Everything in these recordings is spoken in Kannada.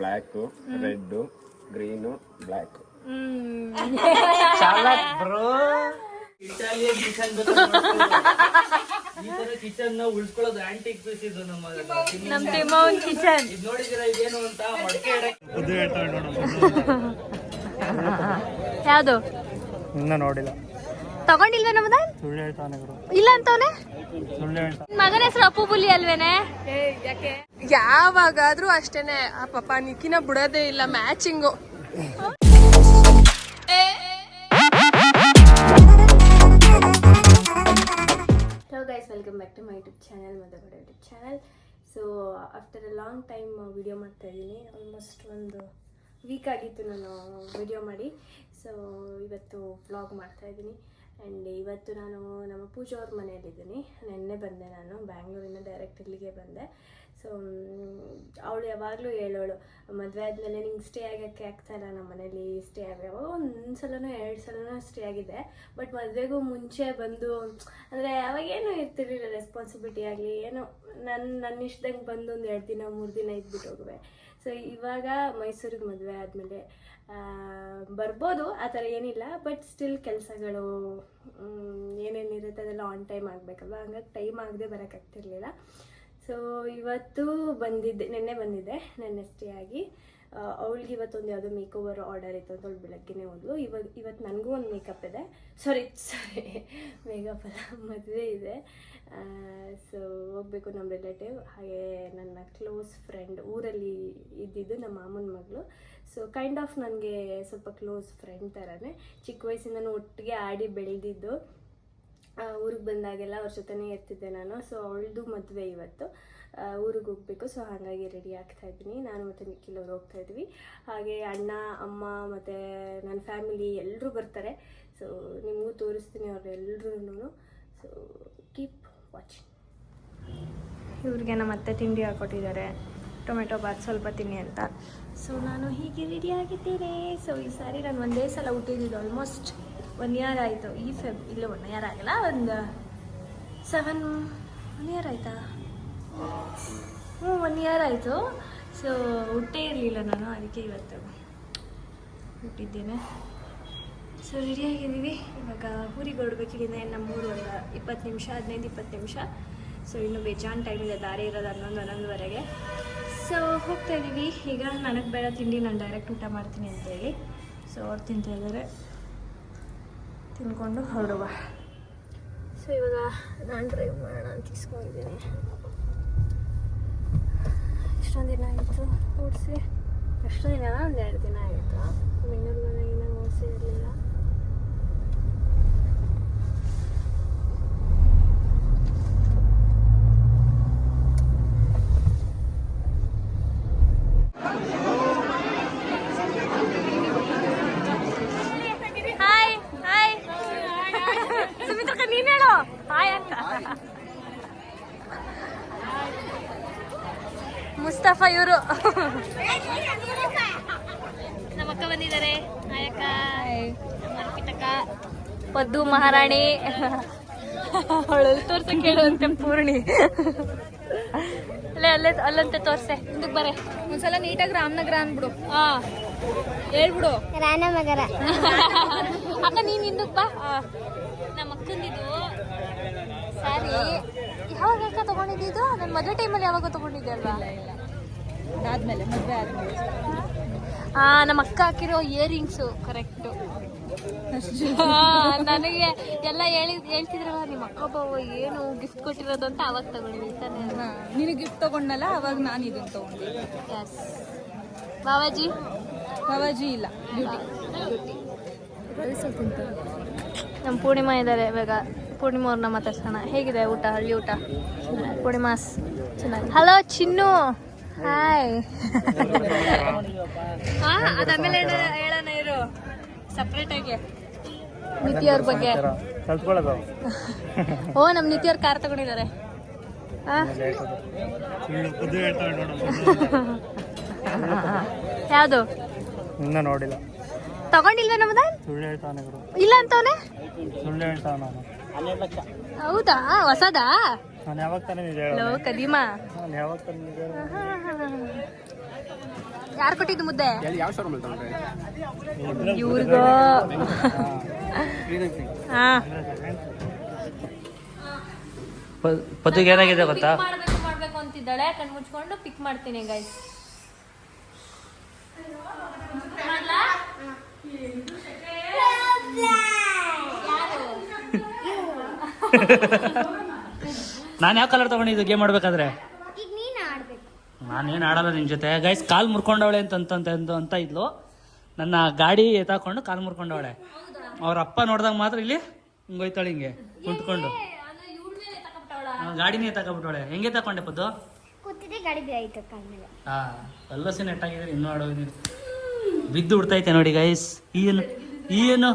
Black, red, green, black. Bro Italian kitchen ಈ ತರ ಕಿಚನ್ ನ ಉಳಿಸ್ಕೊಳ್ಳೋದು ಆಂಟಿಕ್ ಪೀಸ್ ಇದು ನಮ್ಮ ತಿಮ್ಮವನ್ ಕಿಚನ್. ಇದು ನೋಡಿದಿರ ಇದೇನು ಅಂತ ಮಡಕೆ ಯಾವ್ದು ಇನ್ನ ನೋಡಿಲ್ಲ. ತಗೊಂಡಿಲ್ವೇ ನಮ್ದ? ಸುಳ್ಳು ಹೇಳ್ತಾನೆ ಗುರು. ಇಲ್ಲ ಅಂತವನೆ. ಸುಳ್ಳು ಹೇಳ್ತಾನೆ. ಮಗನ ಹೆಸರು ಅಪ್ಪು ಬುಲಿ ಅಲ್ವೇನೆ? ಯಾವಾಗಾದ್ರೂ ಅಷ್ಟೇನೆ. ಆ ಪಾಪ ನಿಕ್ಕಿನ ಬಿಡೋದೇ ಇಲ್ಲ matching. Hello guys, welcome back to my YouTube channel, Madhugada YouTube channel. So after a long time video ಮಾಡ್ತಾ ಇದ್ದೀನಿ. ಆಲ್ಮೋಸ್ಟ್ ಒಂದು ವೀಕ್ ಆಗಿತ್ತು ನಾನು ವಿಡಿಯೋ ಮಾಡಿ. ಸೊ ಇವತ್ತು ವ್ಲಾಗ್ ಮಾಡ್ತಾ ಇದ್ದೀನಿ. ಆ್ಯಂಡ್ ಇವತ್ತು ನಾನು ನಮ್ಮ ಪೂಜಾ ಅವ್ರ ಮನೆಯಲ್ಲಿದ್ದೀನಿ. ನೆನ್ನೆ ಬಂದೆ, ನಾನು ಬ್ಯಾಂಗ್ಳೂರಿಂದ ಡೈರೆಕ್ಟ್ ಇಲ್ಲಿಗೆ ಬಂದೆ. ಸೊ ಅವಳು ಯಾವಾಗಲೂ ಹೇಳೋಳು, ಮದುವೆ ಆದಮೇಲೆ ನಿಂಗೆ ಸ್ಟೇ ಆಗೋಕ್ಕೆ ಆಗ್ತಾಯಿಲ್ಲ ನಮ್ಮ ಮನೇಲಿ ಸ್ಟೇ ಆಗ್ಯಾವ. ಒಂದು ಸಲನೋ 2 ಸಲನೋ ಸ್ಟೇ ಆಗಿದೆ. ಬಟ್ ಮದುವೆಗೂ ಮುಂಚೆ ಬಂದು ಅಂದರೆ ಅವಾಗೇನು ಇರ್ತಿರಲಿಲ್ಲ ರೆಸ್ಪಾನ್ಸಿಬಿಲಿಟಿ ಆಗಲಿ ಏನೋ. ನನ್ನ ಇಷ್ಟದಂಗೆ ಬಂದು ಒಂದು 2 ದಿನ 3 ದಿನ ಇದ್ಬಿಟ್ಟು ಹೋಗುವೆ. ಸೊ ಇವಾಗ ಮೈಸೂರಿಗೆ ಮದುವೆ ಆದಮೇಲೆ ಬರ್ಬೋದು, ಆ ಥರ ಏನಿಲ್ಲ. ಬಟ್ ಸ್ಟಿಲ್ ಕೆಲಸಗಳು ಏನೇನಿರುತ್ತೆ ಅದೆಲ್ಲ ಆನ್ ಟೈಮ್ ಆಗಬೇಕಲ್ವ, ಹಂಗಾಗಿ ಟೈಮ್ ಆಗದೆ ಬರೋಕ್ಕಾಗ್ತಿರ್ಲಿಲ್ಲ. ಸೊ ಇವತ್ತು ಬಂದಿದ್ದೆ, ನೆನ್ನೆ ಬಂದಿದ್ದೆ, ನೆನ್ನೆ ಸ್ಟೇ ಆಗಿ. ಅವಳಿಗೆ ಇವತ್ತೊಂದು ಯಾವುದೋ ಮೇಕಓವರ್ ಆರ್ಡರ್ ಇತ್ತು ಅಂತ ಅವಳು ಬೆಳಗ್ಗೆನೇ ಹೋದ್ಲು. ಇವತ್ತು ನನಗೂ ಒಂದು ಮೇಕಪ್ ಇದೆ, ಸಾರಿ ಮೇಕಪ್ ಅಲ್ಲ, ಮದುವೆ ಇದೆ. ಸೊ ಹೋಗಬೇಕು ನಮ್ಮ ರಿಲೇಟಿವ್, ಹಾಗೆ ನನ್ನ ಕ್ಲೋಸ್ ಫ್ರೆಂಡ್, ಊರಲ್ಲಿ ಇದ್ದಿದ್ದು ನಮ್ಮ ಮಾಮನ ಮಗಳು. ಸೊ ಕೈಂಡ್ ಆಫ್ ನನಗೆ ಸ್ವಲ್ಪ ಕ್ಲೋಸ್ ಫ್ರೆಂಡ್ ಥರನೇ, ಚಿಕ್ಕ ವಯಸ್ಸಿಂದನೂ ಒಟ್ಟಿಗೆ ಆಡಿ ಬೆಳೆದಿದ್ದು. ಊರಿಗೆ ಬಂದಾಗೆಲ್ಲ ಅವ್ರ ಜೊತೆನೇ ಇರ್ತಿದ್ದೆ ನಾನು. ಸೊ ಅವಳದು ಮದುವೆ ಇವತ್ತು, ಊರಿಗೆ ಹೋಗಬೇಕು. ಸೊ ಹಾಗಾಗಿ ರೆಡಿ ಆಗ್ತಾಯಿದ್ದೀನಿ. ನಾನು ಮತ್ತು ನಿಖಿಲವ್ರು ಹೋಗ್ತಾಯಿದ್ವಿ. ಹಾಗೆ ಅಣ್ಣ, ಅಮ್ಮ ಮತ್ತು ನನ್ನ ಫ್ಯಾಮಿಲಿ ಎಲ್ಲರೂ ಬರ್ತಾರೆ. ಸೊ ನಿಮಗೂ ತೋರಿಸ್ತೀನಿ ಅವರೆಲ್ಲರೂ. So keep watching. ಇವ್ರಿಗೆ ನಮ್ಮ ಅತ್ತೆ ತಿಂಡಿ ಹಾಕ್ಕೊಟ್ಟಿದ್ದಾರೆ, ಟೊಮೆಟೊ ಬಾತ್ ಸ್ವಲ್ಪ ತಿನ್ನಿ ಅಂತ. ಸೊ ನಾನು ಹೀಗೆ ರೆಡಿ ಆಗಿದ್ದೇನೆ. ಸೊ ಈ ಸಾರಿ ನಾನು ಒಂದೇ ಸಲ ಹುಟ್ಟಿದ್ದು, ಆಲ್ಮೋಸ್ಟ್ 1 ಇಯರ್ ಆಯಿತು. ಇಲ್ಲ 1 ಇಯರ್ ಆಗಿಲ್ಲ, ಒಂದು 1 ಇಯರ್ ಆಯಿತಾ? 1 ಇಯರ್ ಆಯಿತು. ಸೊ ಹುಟ್ಟೇ ಇರಲಿಲ್ಲ ನಾನು, ಅದಕ್ಕೆ ಇವತ್ತು ಹುಟ್ಟಿದ್ದೇನೆ. ಸೊ ರೆಡಿಯಾಗಿದ್ದೀವಿ. ಇವಾಗ ಊರಿಗೆ ಹೊರಡ್ಬೇಕು. ಇಲ್ಲಿಂದ ನಮ್ಮೂರು ಒಂದು 20 ನಿಮಿಷ, 15-20 ನಿಮಿಷ. ಸೊ ಇನ್ನೂ ಬೇಜಾನ್ ಟೈಮ್ ಇದೆ, ದಾರಿ ಇರೋದು 11-11ವರೆಗೆ. ಸೊ ಹೋಗ್ತಾ ಇದ್ದೀವಿ. ಈಗ ನನಗೆ ಬೇಡ ತಿಂಡಿ, ನಾನು ಡೈರೆಕ್ಟ್ ಊಟ ಮಾಡ್ತೀನಿ ಅಂತೇಳಿ. ಸೊ ಅವ್ರು ತಿಂತಾಯಿದ್ದಾರೆ, ತಿನ್ಕೊಂಡು ಹೊರಡುವ. ಸೊ ಇವಾಗ ನಾನು ಡ್ರೈವ್ ಮಾಡೋಣ ಅಂತ ಇಸ್ಕೊಂಡಿದ್ದೀನಿ. ಎಷ್ಟೊಂದು ದಿನ ಆಯಿತು ಓಡಿಸಿ, ಎಷ್ಟೊಂದು ದಿನ, ಒಂದು 2 ದಿನ ಆಯಿತು. ಬೆಂಗಳೂರು ಮನೆಗಿನ ಓಡಿಸಿ ಇರಲಿಲ್ಲ. ಮುಸ್ತಫಾ ಇವರು ನಮ್ಮ ಅಕ್ಕ ಬಂದಿದ್ದಾರೆ. ನಾಯಕ, ಅರ್ಪಿತಕ್ಕ, ಪದ್ದು ಮಹಾರಾಣಿ. ಅವಳಲ್ಲಿ ತೋರ್ಸ ಕೇಳುವಂತೆ ಪೂರ್ಣಿ. ಅಲ್ಲಂತೆ ತೋರ್ಸೆ, ಮುಂದಕ್ಕೆ ಬರೇ. ಒಂದ್ಸಲ ನೀಟಾಗಿ ರಾಮನಗರ ಅಂದ್ಬಿಡು. ಹೇಳ್ಬಿಡು ರಾಮನಗರ. ಅಕ್ಕ ನೀನ್ ಹಿಂದಕ್ಕೆ ಬಾ. ನಮ್ಮ ಅಕ್ಕಂದಿದ್ದು ಸ್ಯಾರಿ ಯಾವಾಗ ಅಕ್ಕ ತಗೊಂಡಿದ್ದು? ನನ್ನ ಮದುವೆ ಟೈಮಲ್ಲಿ ಯಾವಾಗ ತಗೊಂಡಿದ್ದೆ ಅಲ್ವಾ? ಅದಾದ್ಮೇಲೆ, ಮದುವೆ ಆದ್ಮೇಲೆ. ನಮ್ಮ ಅಕ್ಕ ಹಾಕಿರೋ ಇಯರಿಂಗ್ಸು ಕರೆಕ್ಟು. ನನಗೆ ಎಲ್ಲ ಹೇಳ್ತಿದ್ರಲ್ಲ, ನಿಮ್ಮ ಅಕ್ಕ ಬಾವ ಏನು ಗಿಫ್ಟ್ ಕೊಟ್ಟಿರೋದು ಅಂತ ಅವಾಗ ತಗೊಂಡಿದ್ವಿ ತಾನೆ. ನೀನು ಗಿಫ್ಟ್ ತಗೊಂಡಲ್ಲ, ಅವಾಗ ನಾನು ಇದನ್ನು ತಗೊಂಡಿದ್ದೆ. ಎಸ್. ಬಾವಾಜಿ ಇಲ್ಲ, ನಮ್ಮ ಪೂರ್ಣಿಮಾ ಇದ್ದಾರೆ. ಇವಾಗ ಪೂರ್ಣಿಮಾ ಅವ್ರನ್ನ ಮಾತಾಡ್ಸೋಣ. ಹೇಗಿದೆ ಊಟ, ಹಳ್ಳಿ ಊಟ? ಪೂರ್ಣಿಮಾಸ್ ಚೆನ್ನಾಗಿ. ಹಲೋ ಚಿನ್ನು, ಹಾಯ್. ಅದಾದ್ಮೇಲೆ ಹೇಳೋಣ ಇರು ಸಪ್ರೇಟಾಗಿ ನಿತಿ ಅವ್ರ ಬಗ್ಗೆ. ಓ, ನಮ್ಮ ನಿತಿ ಅವ್ರ ಕಾರ್ ತಗೊಂಡಿದ್ದಾರೆ. ಯಾವುದು? ಇನ್ನ ನೋಡಿಲ್ಲ. ತಗೊಂಡಿಲ್ವೇ ನಮ್ದ? ಸುಳ್ಳು ಹೇಳ್ತಾನೆ ಗುರು. ಇಲ್ಲ ಅಂತವನೆ. ಸುಳ್ಳು ಹೇಳ್ತಾವ ನಾನು. ಹೌದಾ? ಹೊಸದಾ? ನಾನು ಯಾವಾಗ ತಾನೇ ನಿಜ ಹೇಳೋದು? ಕದೀಮಾ. ನಾನು ಯಾವಾಗ ತಾನೇ ನಿಜ ಹೇಳೋದು? ಯಾರು ಕೊಟ್ಟಿದ್ದು ಮುದ್ದೆ? ಯಾವ ಶೋರೂಮ್ ಅಲ್ಲಿ ತಗೊಂಡ್ರೆ? ಇವ್ರಿಗೋ ಹಾ ಪತಿಗೆ ಏನಾಗಿದೆ ಗೊತ್ತಾ? ಮಾಡ್ಬೇಕು ಅಂತಿದ್ದಾಳೆ. ಕಣ್ ಮುಚ್ಕೊಂಡು ಪಿಕ್ ಮಾಡ್ತೀನಿ ಗೈಸ್. ನಾನು ಯಾವ ಕಲರ್ ತಗೊಂಡಿದ್ದು ಗೇಮ್ ಆಡ್ಬೇಕಾದ್ರೆ? ನಾನೇನು ಆಡಲ್ಲ ನಿನ್ ಜೊತೆ. ಗೈಸ್ ಕಾಲ್ ಮುರ್ಕೊಂಡವಳೆ ಅಂತ ಇದ್ಲು. ನನ್ನ ಗಾಡಿ ಎತ್ತಾಕೊಂಡು ಕಾಲ್ ಮುರ್ಕೊಂಡವಳೆ. ಅವ್ರ ಅಪ್ಪ ನೋಡ್ದಾಗ ಮಾತ್ರ ಇಲ್ಲಿ ಹಿಂಗೋಯ್ತಾಳೆ, ಹಿಂಗೆ ಕುಂತ್ಕೊಂಡು ಗಾಡಿನೇ ತಗೊಂಡ್ಬಿಟ್ಟವಳೆ. ಹೆಂಗೆ ತಕೊಂಡೆ ಪದ್ದು? ಹಾ ಕಲ್ಲಸಿ ನೆಟ್ಟಾಗಿದ್ರೆ ಇನ್ನೂ ಆಡೋದಿಲ್ಲ. ಬಿದ್ದು ಬಿಡ್ತೈತೆ ನೋಡಿ ಗೈಸ್. ಏನು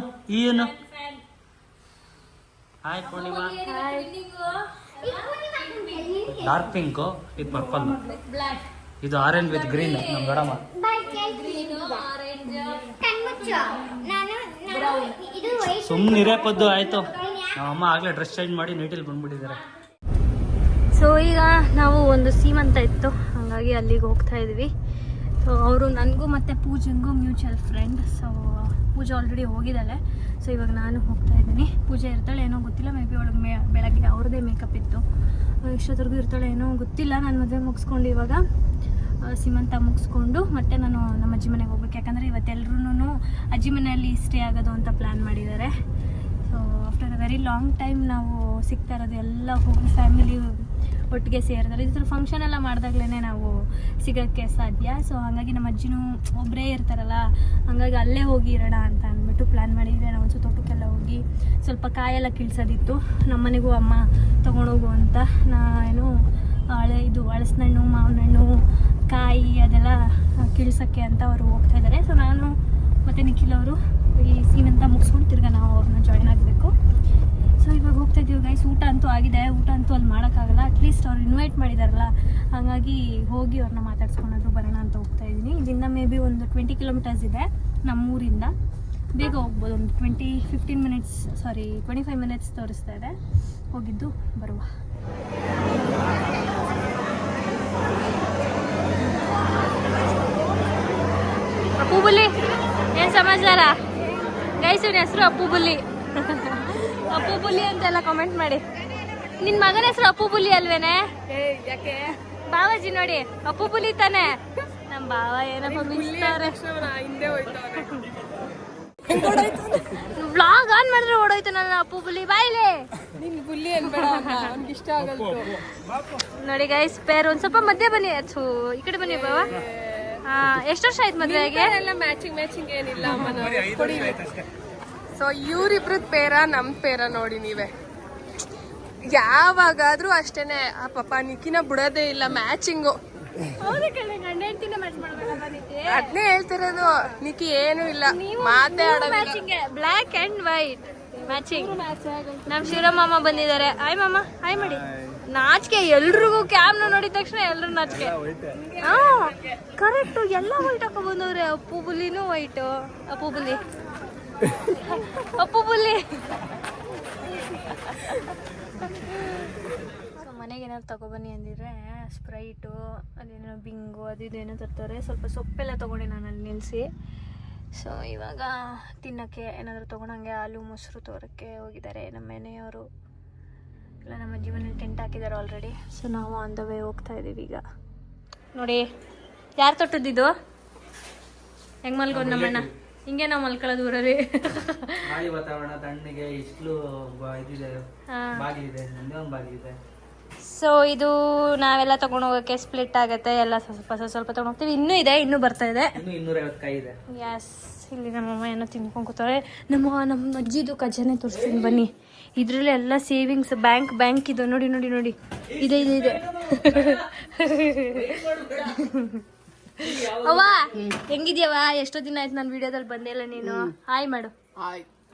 ಹಾಯ್ ಪೂರ್ಣಿಮಾ. ಡಾರ್ಕ್ ಪಿಂಕು, ಇದು ಪರ್ಪಲ್, ಇದು ಆರೆಂಜ್ ವಿತ್ ಗ್ರೀನ್. ನಮ್ಮ ದೊಡ್ಡಮ್ಮ ಸುಮ್ಮನಿರೇ ಪದ್ದು. ಆಯ್ತು, ನಮ್ಮಮ್ಮ ಆಗ್ಲೇ ಡ್ರೆಸ್ ಚೇಂಜ್ ಮಾಡಿ ನೀಟಲ್ಲಿ ಬಂದ್ಬಿಟ್ಟಿದ್ದಾರೆ. ಸೊ ಈಗ ನಾವು ಒಂದು ಸೀಮಂತ ಇತ್ತು, ಹಾಗಾಗಿ ಅಲ್ಲಿಗೆ ಹೋಗ್ತಾ ಇದ್ವಿ. ಸೊ ಅವರು ನನಗೂ ಮತ್ತು ಪೂಜೆಗೂ ಮ್ಯೂಚುವಲ್ ಫ್ರೆಂಡ್. ಸೊ ಪೂಜೆ ಆಲ್ರೆಡಿ ಹೋಗಿದ್ದಾಳೆ. ಸೊ ಇವಾಗ ನಾನು ಹೋಗ್ತಾ ಇದ್ದೀನಿ. ಪೂಜೆ ಇರ್ತಾಳೆ ಏನೋ ಗೊತ್ತಿಲ್ಲ, ಮೇ ಬಿ ಒಳಗೆ ಬೆಳಗ್ಗೆ ಅವ್ರದ್ದೇ ಮೇಕಪ್ ಇತ್ತು, ಇಷ್ಟೊತ್ತರೆಗೂ ಇರ್ತಾಳೆ ಏನೋ ಗೊತ್ತಿಲ್ಲ. ನಾನು ಮದುವೆ ಮುಗಿಸ್ಕೊಂಡು ಇವಾಗ ಸೀಮಂತ ಮುಗಿಸ್ಕೊಂಡು ಮತ್ತೆ ನಾನು ನಮ್ಮ ಅಜ್ಜಿ ಮನೆಗೆ ಹೋಗ್ಬೇಕು. ಯಾಕಂದರೆ ಇವತ್ತೆಲ್ಲರೂ ಅಜ್ಜಿ ಮನೆಯಲ್ಲಿ ಸ್ಟೇ ಆಗೋದು ಅಂತ ಪ್ಲ್ಯಾನ್ ಮಾಡಿದ್ದಾರೆ. So after a very long time ನಾವು ಸಿಗ್ತಾ ಇರೋದು, ಎಲ್ಲ ಹೋಗಿ ಫ್ಯಾಮಿಲಿ ಒಟ್ಟಿಗೆ ಸೇರಿದ್ದಾರೆ. ಈ ಥರ ಫಂಕ್ಷನ್ ಎಲ್ಲ ಮಾಡಿದಾಗ್ಲೇ ನಾವು ಸಿಗೋಕ್ಕೆ ಸಾಧ್ಯ. ಸೊ ಹಾಗಾಗಿ ನಮ್ಮ ಅಜ್ಜಿನೂ ಒಬ್ಬರೇ ಇರ್ತಾರಲ್ಲ, ಹಾಗಾಗಿ ಅಲ್ಲೇ ಹೋಗಿ ಇರೋಣ ಅಂತ ಅಂದ್ಬಿಟ್ಟು ಪ್ಲ್ಯಾನ್ ಮಾಡಿದ್ವಿ. ನಾವು ಒಂದು ತೋಟಕ್ಕೆಲ್ಲ ಹೋಗಿ ಸ್ವಲ್ಪ ಕಾಯೆಲ್ಲ ಕೀಳ್ಸೋದಿತ್ತು. ನಮ್ಮ ಮನೆಗೂ ಅಮ್ಮ ತೊಗೊಂಡೋಗು ಅಂತ ಏನು ಹಳಸಿನಣ್ಣು, ಮಾವಿನ ಹಣ್ಣು, ಕಾಯಿ ಅದೆಲ್ಲ ಕೀಳ್ಸೋಕ್ಕೆ ಅಂತ ಅವರು ಹೋಗ್ತಾ ಇದ್ದಾರೆ. ಸೊ ನಾನು ಮತ್ತು ನಿಖಿಲ್ ಅವರು ಈ ಸೀಮಂತ ಮುಗಿಸ್ಕೊಂಡು ತಿರ್ಗಾ ನಾವು ಅವ್ರನ್ನ ಜಾಯ್ನ್ ಆಗಬೇಕು. ಸೊ ಇವಾಗ ಹೋಗ್ತಾ ಇದ್ದೀವಿ ಗೈಸ್. ಊಟ ಅಂತೂ ಆಗಿದೆ. ಊಟ ಅಂತೂ ಅಲ್ಲಿ ಮಾಡೋಕ್ಕಾಗಲ್ಲ, ಅಟ್ಲೀಸ್ಟ್ ಅವ್ರು ಇನ್ವೈಟ್ ಮಾಡಿದಾರಲ್ಲ, ಹಾಗಾಗಿ ಹೋಗಿ ಅವ್ರನ್ನ ಮಾತಾಡ್ಸ್ಕೊಂಡಾದ್ರು ಬರೋಣ ಅಂತ ಹೋಗ್ತಾ ಇದ್ದೀನಿ. ಇಲ್ಲಿಂದ ಮೇ ಬಿ ಒಂದು 20 ಕಿಲೋಮೀಟರ್ಸ್ ಇದೆ ನಮ್ಮೂರಿಂದ. ಬೇಗ ಹೋಗ್ಬೋದು, ಒಂದು 25 ಮಿನಿಟ್ಸ್ ತೋರಿಸ್ತಾ ಇದೆ. ಹೋಗಿದ್ದು ಬರುವ. ಅಪ್ಪು ಬುಲ್ಲಿ ಏನು ಸಮಾಚಾರ ಗೈಸ್? ಇವನ ಹೆಸರು ಅಪ್ಪು ಬುಲ್ಲಿ. ಅಪ್ಪು ಬುಲ್ಲಿ ಅಂತೆಲ್ಲ ಕಾಮೆಂಟ್ ಮಾಡಿ. ನಿನ್ನ ಮಗನ ಹೆಸರು ಅಪ್ಪು ಬುಲ್ಲಿ ಅಲ್ವೇನೆ? ಯಾಕೆ ಬಾವಾಜಿ ನೋಡಿ ಅಪ್ಪು ಬುಲ್ಲಿ ತಾನೆ. ನಮ್ಮ ಬಾವ ಏನಪ್ಪ ಮಿಸ್ತಾರೆ. ಹಿಂದೆ ಹೋಯ್ತವ್ರೆ. ವ್ಲಾಗ್ ಆನ್ ಮಾಡಿದ್ರೆ ಓಡೋಯ್ತು ನನ್ನ ಅಪ್ಪು ಬುಲ್ಲಿ. ಬಾಯಿಲೆ ನಿನ್ ಬುಲ್ಲಿ ಅನ್ಬೇಡ, ಅವ್ನಿಗೆ ಇಷ್ಟ ಆಗಲ್ತು. ನೋಡಿ ಗೈಸ್, ಪೇರ್ ಒಂದ್ ಸ್ವಲ್ಪ ಮಧ್ಯೆ ಬನ್ನಿ. ಈ ಕಡೆ ಬನ್ನಿ ಬಾವ. ಎಷ್ಟು ವರ್ಷ ಆಯ್ತು ಮದ್ವೆಗೆ? ಎಲ್ಲ ಮ್ಯಾಚಿಂಗ್ ಏನಿಲ್ಲ. ಸೊ ಇವ್ರಿಬ್ರದ್ ಪೇರ ನಮ್ ಪೇರ ನೋಡಿ ನೀವೇ. ಯಾವಾಗಾದ್ರೂ ಅಷ್ಟೇನೆ. ಆ ಪಾಪ ನಿಕಿನ ಬಿಡೋದೇ ಇಲ್ಲ ಮ್ಯಾಚಿಂಗು. ಅದನ್ನೇ ಹೇಳ್ತಿರೋದು. ನಿಕಿ ಏನು ಇಲ್ಲ, ಮಾತೇ ಆಡೋದಿಲ್ಲ. Black and white matching. ನಮ್ ಶಿವರಾಮ ಬಂದಿದ್ದಾರೆ. ಹಾಯ್ ಮಾಮ, ಹಾಯ್ ಮಾಡಿ. ನಾಚಿಕೆ ಎಲ್ರಿಗೂ, ಕ್ಯಾಮ್ನ ನೋಡಿದ ತಕ್ಷಣ ಎಲ್ರು ನಾಚಿಕೆ. ಹಾ ಕರೆಕ್ಟು, ಎಲ್ಲ ವೈಟ್ ಹಾಕೊ ಬಂದವ್ರೆ. ಅಪ್ಪು ಬುಲ್ಲಿನೂ ವೈಟು. ಅಪ್ಪು ಬುಲ್ಲಿ ಸೊ ಮನೆಗೆ ಏನಾದ್ರು ತಗೊಬನ್ನಿ ಅಂದಿದ್ರೆ ಸ್ಪ್ರೈಟು, ಅದೇನೋ ಬಿಂಗು, ಅದು ಇದೇನೋ ತರ್ತಾರೆ. ಸ್ವಲ್ಪ ಸೊಪ್ಪೆಲ್ಲ ತೊಗೊಂಡೆ ನಾನು ಅಲ್ಲಿ ನಿಲ್ಲಿಸಿ. ಸೊ ಇವಾಗ ತಿನ್ನೋಕ್ಕೆ ಏನಾದರೂ ತೊಗೊಳಂಗೆ ಹಾಲು ಮೊಸರು ತೋರಕ್ಕೆ ಹೋಗಿದ್ದಾರೆ ನಮ್ಮ ಮನೆಯವರು. ಇಲ್ಲ ನಮ್ಮ ಅಜ್ಜಿ ಮನೇಲಿ ಟೆಂಟ್ ಹಾಕಿದ್ದಾರೆ ಆಲ್ರೆಡಿ. ಸೊ ನಾವು ಆನ್ ದ ವೇ ಹೋಗ್ತಾ ಇದ್ದೀವಿ ಈಗ. ನೋಡಿ ಯಾರು ತೊಟ್ಟದ್ದಿದ್ದು? ಹೆಂಗೆ ಮಲ್ಗೋದು ನಮ್ಮಣ್ಣ? ಹಿಂಗೆ ನಾವು ಮಲ್ಕೊಳ್ಳೋದು ಊರಲ್ಲಿ. ಗಾಳಿ ವಾತಾವರಣ, ತಣ್ಣಗೆ, ಇಸ್ಲು ಇದಿದೆ, ಬಾಗಿಲಿದೆ, ಒಂದೇ ಒಂದು ಬಾಗಿಲಿದೆ. ಸೊ ಇದು ನಾವೆಲ್ಲ ತಗೊಂಡು ಹೋಗೋಕ್ಕೆ ಸ್ಪ್ಲಿಟ್ ಆಗುತ್ತೆ. ಎಲ್ಲ ಸ್ವಲ್ಪ ತಗೊಂಡು ಹೋಗ್ತೀವಿ. ಇನ್ನೂ ಇದೆ, ಇನ್ನೂ ಬರ್ತಾ ಇದೆ. 250 ಕಾಯಿ ಇದೆ. ಯಸ್. ಇಲ್ಲಿ ನಮ್ಮಮ್ಮ ಏನೋ ತಿನ್ಕೊಂಡು ಕೂತಾರೆ. ನಮ್ಮ ಅಜ್ಜಿದು ಖಜಾನೆ ತೋರಿಸ್ತೀನಿ ಬನ್ನಿ. ಇದರಲ್ಲಿ ಎಲ್ಲ ಸೇವಿಂಗ್ಸ್, ಬ್ಯಾಂಕ್ ಇದು ನೋಡಿ. ಇದೆ ಅವ್ವ ಹೆಂಗಿದ್ಯವ? ಎಷ್ಟೋ ದಿನ ಆಯ್ತು ನನ್ನ ವಿಡಿಯೋದಲ್ಲಿ ಬಂದೇ ಇಲ್ಲ ನೀನು. ಹಾಯ್ ಮಾಡು.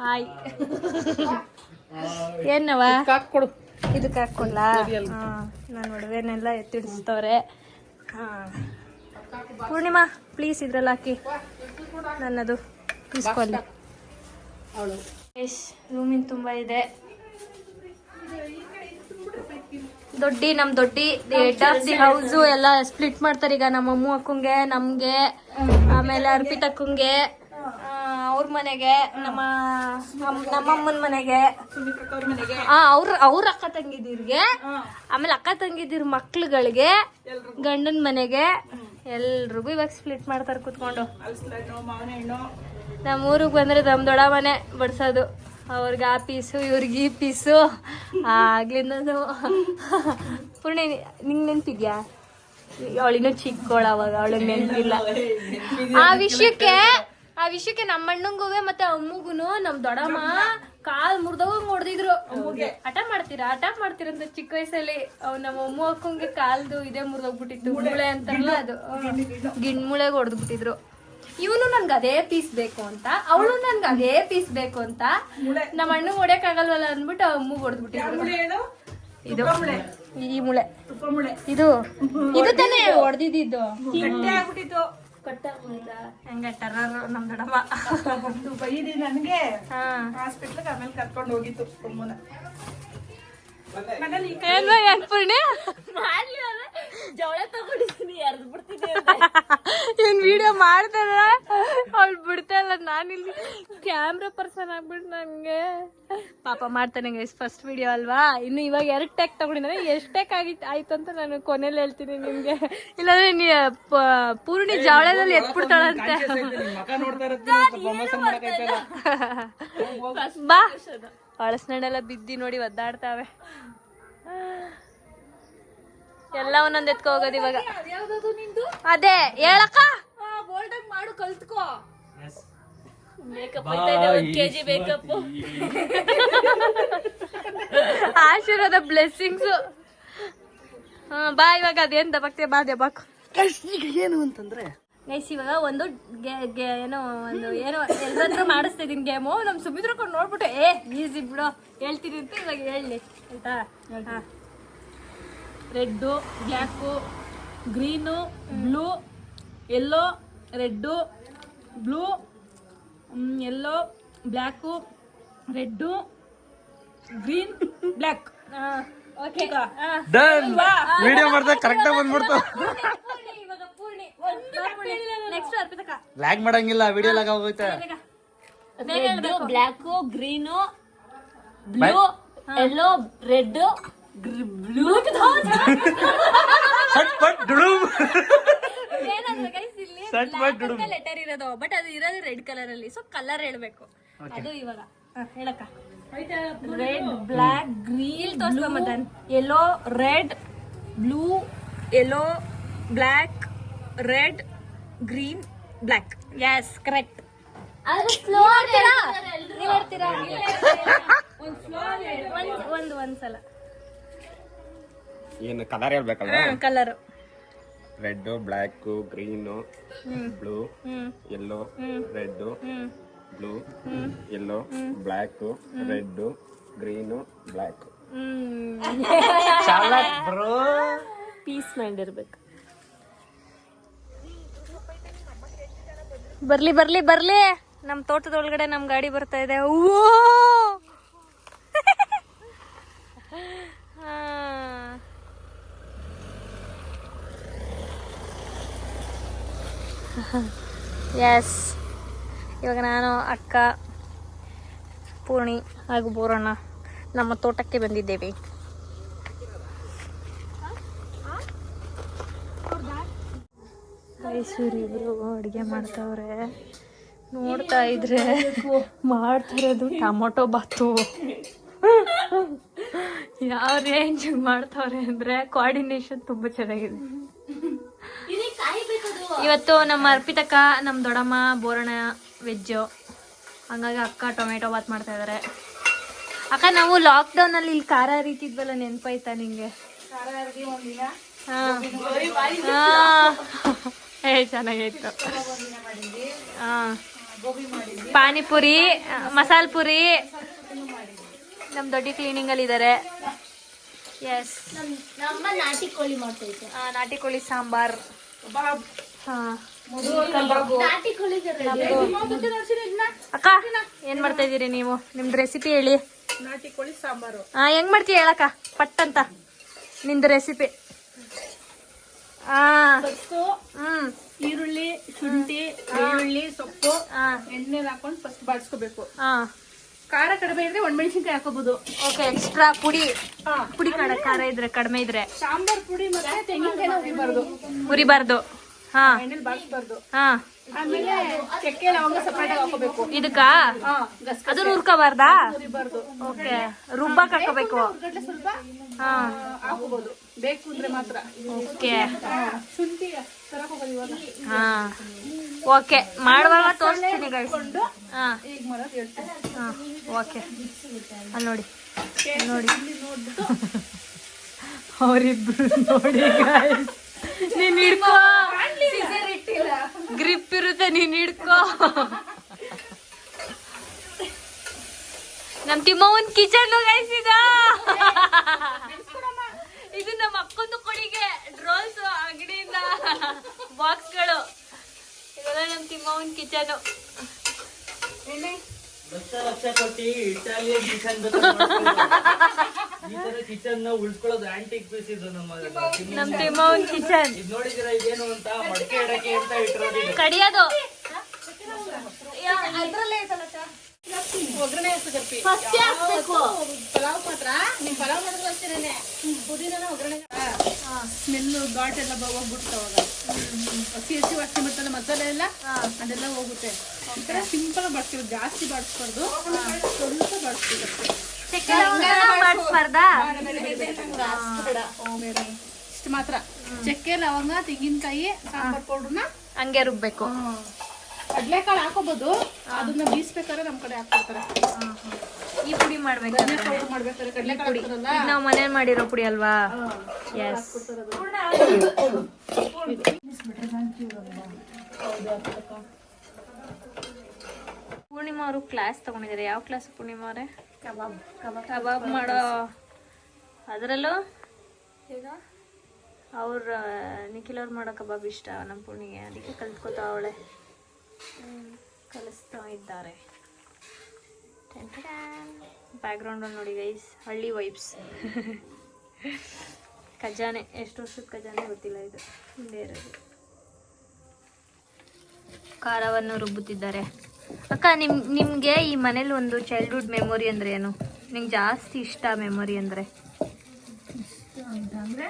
ಹಾಯ್. ಏನವ ಕೊಡು, ಇದಕ್ಕೆ ಹಾಕ್ಕೊಳ್ಳಾ? ನಾನು ಒಡವೆನೆಲ್ಲ ಎತ್ತಿಡಿಸ್ತವ್ರೆ. ಪೂರ್ಣಿಮಾ ಪ್ಲೀಸ್ ಇದ್ರಲ್ಲಿ ಹಾಕಿ ನನ್ನದು ಇಸ್ಕೊಳ್ಳಿ. ರೂಮಿನ ತುಂಬ ಇದೆ. ನಮ್ ದೊಡ್ಡಿ ಹೆಡ್ ಆಫ್ ದಿ ಹೌಸ್ ಎಲ್ಲ ಸ್ಪ್ಲಿಟ್ ಮಾಡ್ತಾರೆ ಈಗ. ನಮ್ಮ ಅಮ್ಮು ಅಕ್ಕಂಗೆ, ನಮ್ಗೆ, ಆಮೇಲೆ ಅರ್ಪಿತ್ ಅಕ್ಕಂಗೆ, ಅವ್ರ ಮನೆಗೆ, ನಮ್ಮಮ್ಮನ ಮನೆಗೆ, ಅವ್ರ ಅಕ್ಕ ತಂಗಿದಿರ್ಗೆ, ಆಮೇಲೆ ಅಕ್ಕ ತಂಗಿದಿರ್ ಮಕ್ಳುಗಳಿಗೆ, ಗಂಡನ ಮನೆಗೆ ಎಲ್ರಿಗೂ ಇವಾಗ ಸ್ಪ್ಲಿಟ್ ಮಾಡ್ತಾರೆ ಕುತ್ಕೊಂಡು. ನಮ್ಮ ಊರಿಗೆ ಬಂದ್ರೆ ನಮ್ ದೊಡ್ಡ ಮನೆ ಬಡ್ಸೋದು. ಅವ್ರಿಗೆ ಆ ಪೀಸು, ಇವ್ರಿಗೆ ಈ ಪೀಸು. ಆಗ್ಲಿಂದ ಪೂರ್ಣಿ ನಿಂಗೆ ನೆನ್ಪಿದ್ಯಾ? ಅವಳಿನೂ ಚಿಕ್ಕೋಳ ಅವಾಗ, ಅವಳಿಗೆ ನೆನ್ಪಿಲ್ಲ. ಆ ವಿಷಯಕ್ಕೆ ನಮ್ಮ ಅಣ್ಣಂಗೂ ಮತ್ತೆ ಅಮ್ಮಗುನು ನಮ್ ದೊಡ್ಡಮ್ಮ ಕಾಲ್ ಮುರ್ದೋಗ್ ಹೊಡೆದಿದ್ರು. ಹಠ ಮಾಡ್ತೀರಾ ಅಂತ ಚಿಕ್ಕ ವಯಸ್ಸಲ್ಲಿ ನಮ್ಮ ಅಮ್ಮ ಅಕ್ಕಂಗೆ ಕಾಲ್ದು ಇದೇ ಮುರ್ದೋಗ್ಬಿಟ್ಟಿತ್ತು. ಮೂಳೆ ಅಂತಾರಲ್ಲ ಅದು, ಗಿಣ್ಮೂಳೆಗೆ ಹೊಡೆದ್ಬಿಟ್ಟಿದ್ರು. ಇವನು ನನ್ಗೆ ಅದೇ ಪೀಸ್ ಬೇಕು ಅಂತ, ಅವಳು ನನ್ಗೆ ಅದೇ ಪೀಸ್ ಬೇಕು ಅಂತ. ನಮ್ಮ ಅಣ್ಣಂಗೆ ಹೊಡ್ಯಕ್ ಆಗಲ್ವಲ್ಲ ಅಂದ್ಬಿಟ್ಟು ಅಮ್ಮಗೆ ಹೊಡೆದ್ಬಿಟ್ಟಿದ್ರು. ಇದು ಈ ಮೂಳೆ, ಇದು ತಾನೇ ಹೊಡೆದಿದ್ದು. ಹೆಂಗೆ ಟರರ್ ನಮ್ ದೊಡ್ಡಮ್ಮ ನನಗೆ ಹಾಸ್ಪಿಟ್ಲಿಗೆ ಆಮೇಲೆ ಕರ್ಕೊಂಡು ಹೋಗಿತ್ತು ಅಮ್ಮನ. ಜವಳ ತಗೊಂಡಿದ್ದೀನಿ, ಎರ್ದು ಬಿಡ್ತೀನಿ. ಇವ್ನ್ ವಿಡಿಯೋ ಮಾಡ್ತಾರ, ಅವ್ಳು ಬಿಡ್ತಾ ಇಲ್ಲ. ನಾನಿಲ್ಲಿ ಕ್ಯಾಮ್ರಾ ಪರ್ಸನ್ ಆಗ್ಬಿಟ್ಟು ನನ್ಗೆ ಪಾಪ ಮಾಡ್ತಾನೆ. ಫಸ್ಟ್ ವಿಡಿಯೋ ಅಲ್ವಾ, ಇನ್ನು ಇವಾಗ 2 ಟೇಕ್ ತಗೊಂಡಿದ್ದಾರೆ. ಎಷ್ಟು ಟೇಕ್ ಆಯ್ತು ಅಂತ ನಾನು ಕೊನೆಯಲ್ಲಿ ಹೇಳ್ತೀನಿ ನಿಮ್ಗೆ. ಇಲ್ಲಾಂದ್ರೆ ಪೂರ್ಣಿ ಜವಳದಲ್ಲಿ ಎತ್ಬಿಡ್ತಾಳಂತೆ. ಬಾ, ಅಳಸ್ನೆಲ್ಲ ಬಿದ್ದಿ ನೋಡಿ ಒದ್ದಾಡ್ತಾವೆ. ಎಲ್ಲ ಒಂದೊಂದ್ ಎತ್ಕೊ ಹೋಗೋದು ಇವಾಗ. ಅದೇ ಹೇಳಕ್ಕ, ಮಾಡು ಕಲ್ತ್ಕೋ. ಮೇಕಪ್ ಆಯ್ತಾ ಇದೆ, 1 kg ಮೇಕಪ್. ಆಶೀರ್ವಾದ ಬ್ಲೆಸ್ಸಿಂಗ್ಸ್. ಬಾ ಇವಾಗ ಅದೇನ್ ದಬಕ್ತೆ, ಬಾ ದಬಾಕು. ಏನು ಅಂತಂದ್ರೆ ಗೈಸ್ ಇವಾಗ ಒಂದು ಏನೋ ಎಲ್ಲರತ್ರ ಮಾಡಿಸ್ತಾ ಇದೀನಿ ಗೇಮು. ನಮ್ ಸುಮಿತ್ರ ಕೊಂಡು ನೋಡ್ಬಿಟ್ಟು ಈಸಿ ಬಿಡು ಹೇಳ್ತೀನಿ ಅಂತ ಇವಾಗ ಹೇಳಿ ಆಯ್ತಾ. Red, black, green, blue, yellow, red, blue, yellow, black, red, green, black. Okay done. Video ಮಾಡ್ದಾಗ ಕರೆಕ್ಟಾಗಿ ಬಂದ್ಬಿಡ್ತು. ನೆಕ್ಸ್ಟ್ ಅರ್ಪಿತಕ್ಕ ಲ್ಯಾಗ್ ಮಾಡಂಗಿಲ್ಲ, ವಿಡಿಯೋ ಲಾಗ್ ಆಗೋಯ್ತೆ. Red, black, green, blue, yellow, red, blue. ಸಟ್ ಪಟ್ ಡುಡುಮ್. ಲೆಟರ್ ಇರೋದು, ಬಟ್ ಅದು ಇರೋದು ರೆಡ್ ಕಲರ್ ಅಲ್ಲಿ. ಸೊ ಕಲರ್ ಹೇಳ್ಬೇಕು. ಅದು ಇವಾಗ ಹೇಳಕ್ಕ. ರೆಡ್, ಬ್ಲ್ಯಾಕ್, ಗ್ರೀನ್, ತೋರ್ಸ್ಕೊಂಬತ್ತಾನೆ. Yellow, red, blue, yellow, black, red, green, black. Yes correct. ಒಂದ್ಸಲ ಏನು ಕಲರ್ ಹೇಳ್ಬೇಕಲ್ಲ? Colour red, black, green, blue, yellow, red, blue, yellow, black, red, green, black. Peace mind ಇರ್ಬೇಕು. ಬರ್ಲಿ ನಮ್ ತೋಟದೊಳಗಡೆ ನಮ್ ಗಾಡಿ ಬರ್ತಾ ಇದೆ. ಎಸ್, ಇವಾಗ ನಾನು, ಅಕ್ಕ, ಪೂರ್ಣಿ ಹಾಗೂ ಬೋರಣ್ಣ ನಮ್ಮ ತೋಟಕ್ಕೆ ಬಂದಿದ್ದೇವೆ. ಮೈಸೂರಿಬ್ರು ಅಡುಗೆ ಮಾಡ್ತಾವ್ರೆ. ನೋಡ್ತಾ ಇದ್ರೆ ಮಾಡ್ತಿರೋದು ಟೊಮೊಟೊ ಬಾತು. ಯಾವ ರೇಂಜ್ ಮಾಡ್ತಾವ್ರೆ ಅಂದ್ರೆ ಕೋಆರ್ಡಿನೇಷನ್ ತುಂಬಾ ಚೆನ್ನಾಗಿದೆ. ಇವತ್ತು ನಮ್ಮ ಅರ್ಪಿತಕ್ಕ, ನಮ್ಮ ದೊಡ್ಡಮ್ಮ, ಬೋರಣ್ಣ ವೆಜ್ಜು, ಹಂಗಾಗಿ ಅಕ್ಕ ಟೊಮೆಟೊ ಬಾತ್ ಮಾಡ್ತಾ ಇದಾರೆ. ಅಕ್ಕ ನಾವು ಲಾಕ್ಡೌನ್ ಅಲ್ಲಿ ಇಲ್ಲಿ ಖಾರ ಹರಿತಿದ್ವಲ್ಲ, ನೆನ್ಪಾಯ್ತಾ ನಿಂಗೆ? ಚೆನ್ನಾಗಿತ್ತು. ಪಾನಿಪುರಿ, ಮಸಾಲ ಪುರಿ. ನಮ್ ದೊಡ್ಡ ಕ್ಲೀನಿಂಗ್ ಅಲ್ಲಿ ಇದಾರೆ. ಎಸ್, ನಾಟಿ ಕೋಳಿ ಮಾಡ್ತೈತೆ. ನಾಟಿ ಕೋಳಿ ಸಾಂಬಾರ್. ಅಕ್ಕ ಏನ್ ಮಾಡ್ತಾ ಇದೀರಿ ನೀವು? ನಿಮ್ದು ರೆಸಿಪಿ ಹೇಳಿ. ನಾಟಿ ಕೋಳಿ ಸಾಂಬಾರು ಹೆಂಗ್ ಮಾಡ್ತೀಯ ಹೇಳಕ್ಕ ಪಟ್ ಅಂತ? ನಿಂದು ರೆಸಿಪಿ. ಈರುಳ್ಳಿ, ಶುಂಠಿ, ಬೆಳ್ಳುಳ್ಳಿ, ಸೊಪ್ಪು ಎಣ್ಣೆ ಹಾಕೊಂಡು ಫಸ್ಟ್ ಬಾಡಿಸ್ಕೋಬೇಕು. ಖಾರ ಕಡಿಮೆ ಇದ್ರೆ ಒಣಮೆಣಸಿನ್ಕಾಯಿ ಹಾಕೋಬಹುದು. ಓಕೆ, ಎಕ್ಸ್ಟ್ರಾ ಪುಡಿ ಖಾರ ಇದ್ರೆ ಕಡಿಮೆ ಇದ್ರೆ ಸಾಂಬಾರ್ ಪುಡಿ ಮತ್ತೆ ತೆಂಗಿನಕಾಯಿನ ಉರಿಬಾರ್ದು. ಎಣ್ಣೆಲಿ ಬಾಡಿಸ್ಬಾರ್ದು. ಹಾ, ಆಮೇಲೆ ಚಕ್ಕೆ ಲವಂಗ ಸಪರೇಟ್ ಹಾಕೋಬೇಕು. ಇದಕ್ಕ ಅದನ್ನ ಹುರ್ಕೋಬಾರ್ದಾ? ಉರಿಬಾರ್ದು. ಓಕೆ, ರುಬ್ಬಕ್ ಹಾಕೋಬೇಕು. ಗಡ್ಡೆ ಸ್ವಲ್ಪ ಹಾ, ಹಾಕೋಬಹುದು ಬೇಕು ಅಂದ್ರೆ ಮಾತ್ರ. ಓಕೆ. ಶುಂಠಿ ತರಕ್ ಹೋಗೋದು ಇವಾಗ. ಹಾ, ಓಕೆ, ಮಾಡುವಾಗ ತೋರಿಸ್ತೀನಿ ಗೈಸ್. ಹಾ, ಈಗ ಮಾಡೋದು ಹೇಳ್ತೀನಿ. ಹಾ, ಓಕೆ. ಅಲ್ಲಿ ನೋಡಿ ಅವರಿಬ್ರು ನೋಡಿ ಗೈಸ್. ನೀನ್ ಹಿಡ್ಕೋ, ಗ್ರಿಪ್ ಇರುತ್ತೆ, ನೀನ್ ಹಿಡ್ಕೋ. ನಮ್ ತಿಮ್ಮವನ್ ಕಿಚನ್ ಗೈಸ್ ಇದು ನಮ್ಮ ಅಕ್ಕೊಂದು ಕೊಡಿಗೆ ರೋಲ್ಸ್ ಅಂಗಡಿಯಿಂದ ಬಾಕ್ಸ್ಗಳು. ಇದೆಲ್ಲ ನಮ್ ತಿಮ್ಮವನ್ ಕಿಚನ್. ಲಕ್ಷ ಕೊಟ್ಟಿ ಇಟಾಲಿಯನ್ ಕಿಚನ್ ಈ ತರ ಕಿಚನ್ ಉಳ್ಕೊಳ್ಳೋದು ಆಂಟಿಕ್ ಪೀಸ್ ಇದು ನಮ್ ತಿಮ್ಮವನ್ ಕಿಚನ್. ಇದು ನೋಡಿದಿರಾ ಇದೇನು ಅಂತ ಮಡಕೆ ಇಡಕ್ಕೆ ಅಂತ ಇಟ್ಟಿರೋದು. ಕಡಿಯೋದು ಒಗ್ಗರಣೆ ಹಾಕಬೇಕು. ಪಲಾವ್ ಮಾತ್ರ ನಿಮ್ ಪಲಾವ್ ಮಾಡಿದ್ರು ಅಷ್ಟೇನೆ. ಪುದೀನ ಒಗ್ಗರಣೆ ಸ್ಮೆಲ್ ಘಾಟ್ ಎಲ್ಲ ಹೋಗ್ಬಿಡುತ್ತೆ ಅವಾಗ. ಹಸಿ ವಾಸನೆ ಬರ್ತಲ್ಲ ಮಸಾಲೆ ಎಲ್ಲ, ಅದೆಲ್ಲ ಹೋಗುತ್ತೆ. ಈ ತರ ಸಿಂಪಲ್ ಬಾಡಿಸ್ಬೇಕು, ಜಾಸ್ತಿ ಬಾಡಿಸ್ಬಾರ್ದು, ಸ್ವಲ್ಪ ಬಾಡಿಸ್ಬೇಕು. ಇಷ್ಟು ಮಾತ್ರ. ಚಕ್ಕೆ ಲವಂಗ ತೆಂಗಿನಕಾಯಿ ಸಾಂಬಾರ್ ಪೌಡ್ರನ್ನ ಹಂಗೆ ರುಬ್ಬೇಕು. ಕಡ್ಲೆಕಾಳು ಹಾಕೋಬಹುದು, ಅದನ್ನ ಬೀಸ್ಬೇಕಾದ್ರೆ ನಮ್ ಕಡೆ ಹಾಕ್ಕೊಡ್ತಾರೆ. ಈ ಪುಡಿ ಮಾಡ್ಬೇಕು. ಪೌಡರ್ ಮಾಡ್ಬೇಕಾದ್ರೆ ಕಡ್ಲೆಕಾಳು ಹಾಕ್ತಾರಲ್ಲ, ನಾವು ಮನೇಲಿ ಮಾಡಿರೋ ಪುಡಿ ಅಲ್ವಾ? ಎಸ್. ಪೂರ್ಣಿಮಾ ಅವರು ಕ್ಲಾಸ್ ತಗೊಂಡಿದ್ದಾರೆ. ಯಾವ ಕ್ಲಾಸ್ ಪೂರ್ಣಿಮಾ ಅವರೇ? ಕಬಾಬ್ ಮಾಡೋ ಅದರಲ್ಲೂ ಅವ್ರ ನಿಖಿಲ್ ಅವ್ರು ಮಾಡೋ ಕಬಾಬ್ ಇಷ್ಟ ನಮ್ಮ ಪೂರ್ಣಿಗೆ, ಅದಕ್ಕೆ ಕಲ್ತ್ಕೋತಾ ಅವಳೆ, ಕಲಿಸ್ತಾ ಇದ್ದಾರೆ. ಬ್ಯಾಕ್ಗ್ರೌಂಡ್ ನೋಡಿ ಗೈಸ್, ಹಳ್ಳಿ ವೈಬ್ಸ್. ಖಜಾನೆ, ಎಷ್ಟು ವರ್ಷದ ಖಜಾನೆ ಗೊತ್ತಿಲ್ಲ, ಇದು ಹಿಂದೆ ಇರೋದು. ಖಾರವನ್ನು ರುಬ್ಬುತ್ತಿದ್ದಾರೆ. ಅಕ್ಕ, ನಿಮ್ಗೆ ಈ ಮನೇಲಿ ಒಂದು ಚೈಲ್ಡ್ಹುಡ್ ಮೆಮೊರಿ ಅಂದ್ರೆ ಏನು? ನಿಂಗೆ ಜಾಸ್ತಿ ಇಷ್ಟ ಮೆಮೊರಿ ಅಂದ್ರೆ? ಅಂದ್ರೆ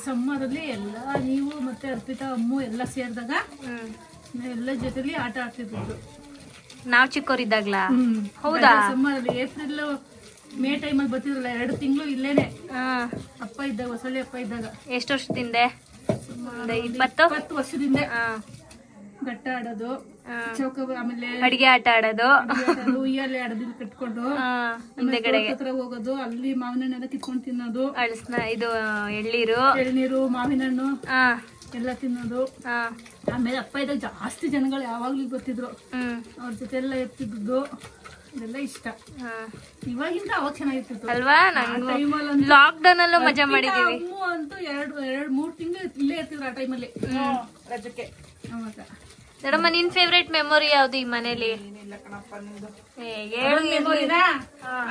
ಸಮ್ಮರಲ್ಲಿ ಎಲ್ಲ ನೀವು ಮತ್ತೆ ಅರ್ಪಿತಾ ಅಮ್ಮು ಎಲ್ಲ ಸೇರಿದಾಗ ಎಲ್ಲ ಜೊತೆಲಿ ಆಟ ಆಡ್ತಿದ್ರು. ನಾವ್ ಚಿಕ್ಕವರಿದ್ದಾಗ್ಲಾ? ಹೌದಾ? ಸಮ್ಮರಲ್ಲಿ ಏಪ್ರಿಲ್ ಮೇ ಟೈಮಲ್ಲಿ ಬರ್ತಿದ್ರಲ್ಲ, 2 ತಿಂಗಳು ಇಲ್ಲೇನೆ ಅಪ್ಪ ಇದ್ದಾಗ, ಹೊಸಳ್ಳಿ ಅಪ್ಪ ಇದ್ದಾಗ. ಎಷ್ಟು ವರ್ಷದಿಂದ? 20 ವರ್ಷದಿಂದ. ಗಟ್ಟ ಆಡೋದು, ಚೌಕ, ಆಮೇಲೆ ಅಡಿಗೆ ಆಟ ಆಡೋದು, ಉಯ್ಯಾಲೆ ಆಡೋದು ಕಟ್ಕೊಂಡು ಹತ್ರ ಹೋಗೋದು, ಅಲ್ಲಿ ಮಾವಿನ ಹಣ್ಣೆಲ್ಲ ಕಿತ್ಕೊಂಡು ತಿನ್ನೋದು, ಇದು ಎಳ್ನೀರು, ಮಾವಿನ ಹಣ್ಣು ಎಲ್ಲ ತಿನ್ನೋದು. ಆಮೇಲೆ ಅಪ್ಪ ಇದ್ದಾಗ ಜಾಸ್ತಿ ಜನಗಳು ಯಾವಾಗ್ಲೂ ಬರ್ತಿದ್ರು, ಅವ್ರ ಜೊತೆ ಎಲ್ಲ ಇರ್ತಿದ್ದು, ಇದೆಲ್ಲ ಇಷ್ಟ. ಇವಾಗಿಂದ ಅವಾಗ ಚೆನ್ನಾಗಿರ್ತಿತ್ತು ಅಲ್ವಾ? ಲಾಕ್ಡೌನ್ ಅಲ್ಲೂ ಮಜಾ ಮಾಡಿದೀವಿ. ಅಂತೂ 2-3 ತಿಂಗಳು ಇಲ್ಲೇ ಇರ್ತಿದ್ರು ಆ ಟೈಮಲ್ಲಿ ರಜಕ್ಕೆ. ದೊಡ್ಡಮ್ಮ, ನಿನ್ ಫೇವ್ರೇಟ್ ಮೆಮೊರಿ ಯಾವ್ದು ಈ ಮನೇಲಿ?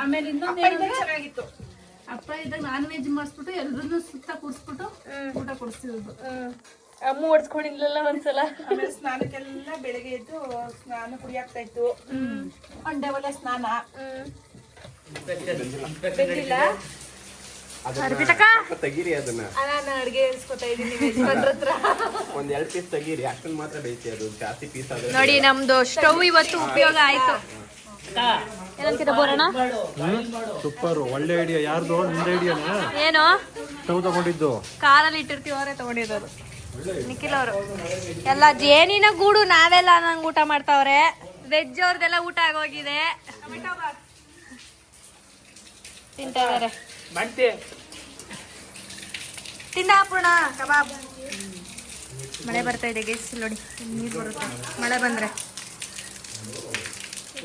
ಆಮೇಲೆ ಇನ್ನೊಂದು ಚೆನ್ನಾಗಿತ್ತು, ಅಪ್ಪ ಇದ್ದಾಗ ನಾನ್ ವೆಜ್ ಮಾಡಿಸ್ಬಿಟ್ಟು ಎಲ್ಲರನ್ನು ಸುತ್ತ ಕೂರಿಸ್ಬಿಟ್ಟು ಊಟ ಕೊಡಿಸ್ತಿರೋದು. ಅಮ್ಮ ಓಡಿಸ್ಕೊಂಡಿಲ್ಲ ಒಂದ್ಸಲ. ಆಮೇಲೆ ಸ್ನಾನಕ್ಕೆಲ್ಲ ಬೆಳಗ್ಗೆ ಎದ್ದು ಸ್ನಾನ ಕುಡಿ ಆಗ್ತಾ ಇತ್ತು, ಅಂಡೆ ಒಲೆ ಸ್ನಾನ. ತೆಗೀರಿ ಅದನ್ನ, ನಾನು ಅಡ್ಗೆ ಹೇಳ್ಸ್ಕೊತಾ ಇದೀನಿ ಒಂದ್ 2 ಪೀಸ್ ತೆಗೀರಿ, ಅಷ್ಟನ್ನ ಮಾತ್ರ ಬೇಯಿಸಿ, ಅದು ಜಾಸ್ತಿ ಪೀಸ್ ಆದ್ರೆ. ನೋಡಿ, ನಮ್ದು ಸ್ಟವ್ ಇವತ್ತು ಉಪಯೋಗ ಆಯ್ತು. ಏನಂತೀರ ಬೋರಣ್ಣ? ಸೂಪರ್, ಒಳ್ಳೆ ಐಡಿಯಾ. ಯಾರ್ದು? ನಿಮ್ದು ಐಡಿಯಾನಾ? ಏನು ಸ್ಟವ್ ತಗೊಂಡಿದ್ದು? ಕಾರಲ್ಲಿ ಇಟ್ಟಿರ್ತೀವಿ, ಅವರೇ ತಗೊಂಡಿರೋದು. ನಿಖಿಲ್ ಅವರು ಎಲ್ಲ ಜೇನಿನ ಗೂಡು, ನಾವೆಲ್ಲ ನಂಗೆ ಊಟ ಮಾಡ್ತಾವ್ರೆ. ವೆಜ್ ಅವ್ರದೆಲ್ಲ ಊಟ ಆಗೋಗಿದೆ, ತಿಂತಾ ಇದಾರೆ. ತಿಂದ ಪೂರ್ಣ ಕಬಾಬ್. ಮಳೆ ಬರ್ತಾ ಇದೆ ಗೈಸ್, ನೋಡಿ ನೀರು ಬರುತ್ತೆ ಮಳೆ ಬಂದ್ರೆ.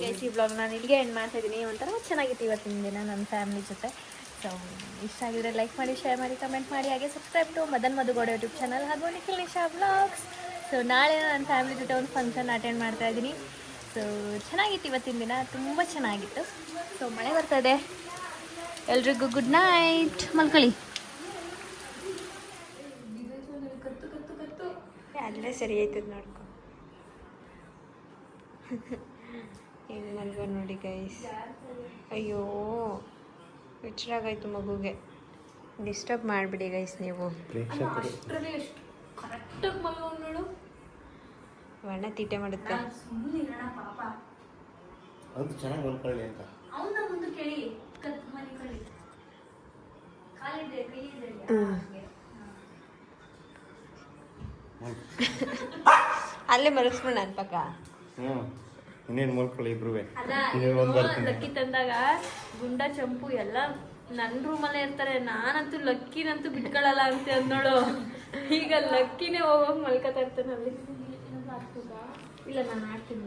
ಗೈಸ್, ಈ ಬ್ಲಾಗ್ ನಾನು ಇಲ್ಲಿಗೆ ಎಂಡ್ ಮಾಡ್ತಾ ಇದ್ದೀನಿ. ಒಂಥರ ಚೆನ್ನಾಗಿತ್ತು ಇವತ್ತಿನ ದಿನ ನನ್ನ ಫ್ಯಾಮಿಲಿ ಜೊತೆ. ಸೊ ಇಷ್ಟ ಆಗಿದ್ರೆ ಲೈಕ್ ಮಾಡಿ, ಶೇರ್ ಮಾಡಿ, ಕಮೆಂಟ್ ಮಾಡಿ, ಹಾಗೆ subscribe to Madan Madhu Gowda YouTube channel ಹಾಗೂ ನಿಖಿಲ್ ನಿಶಾ ಬ್ಲಾಗ್ಸ್. ಸೊ ನಾಳೆ ನನ್ನ ಫ್ಯಾಮಿಲಿ ಜೊತೆ ಒಂದು ಫಂಕ್ಷನ್ ಅಟೆಂಡ್ ಮಾಡ್ತಾ ಇದ್ದೀನಿ. ಸೊ ಚೆನ್ನಾಗಿತ್ತು ಇವತ್ತಿನ ದಿನ, ತುಂಬ ಚೆನ್ನಾಗಿತ್ತು. ಸೊ ಮಳೆ ಬರ್ತಾ ಇದೆ, ಎಲ್ರಿಗೂ ಗುಡ್ ನೈಟ್, ಮಲ್ಕೊಳ್ಳಿ. ಅಲ್ಲೇ ಸರಿ ಆಯ್ತದ ನೋಡ್ಕೊ. ಹೆಂಗೆ ಮಲ್ಗೋ ನೋಡಿ ಗೈಸ್. ಅಯ್ಯೋ ಹುಚ್ಚರಾಗಾಯ್ತು ಮಗುಗೆ. ಡಿಸ್ಟರ್ಬ್ ಮಾಡಿಬಿಡಿ ಗೈಸ್ ನೀವು. ಕರೆಕ್ಟಾಗಿ ಮಲ್ಗೊಂಡು ಬಣ್ಣ ತೀಟೆ ಮಾಡುತ್ತೆ. ಅದು ಚೆನ್ನಾಗಿ ಮಲ್ಕೊಳ್ಳಿ ಅಂತ. ಅವನ ಮುಂದೆ ಕೇಳಿ ಮಲ್ಕೊಳ್ಳಿ. ಕಾಲಿದೆ ಕೈ ಇದೆ ಅಲ್ಲೇ ಮಲಗಿಸ್ಬಿಡ ನನ್ನ ಪಕ್ಕ. ಇನ್ನೇನು ಮಲ್ಕೊಳ್ಳಿ ಇಬ್ರುವೆ. ಲಕ್ಕಿ ತಂದಾಗ ಗುಂಡ ಚಂಪು ಎಲ್ಲ ನನ್ನ ರೂಮಲ್ಲೇ ಇರ್ತಾರೆ. ನಾನಂತೂ ಲಕ್ಕಿನಂತೂ ಬಿಟ್ಕೊಳ್ಳಲ್ಲ ಅಂತ ಅಂದೋಳು. ಈಗ ಲಕ್ಕಿನೇ ಹೋಗೋಗಿ ಮಲ್ಕೋತಾ ಇರ್ತಾನೆ ಅಲ್ಲಿ. ಇಲ್ಲ ನಾನು ಆಡ್ತೀನಿ.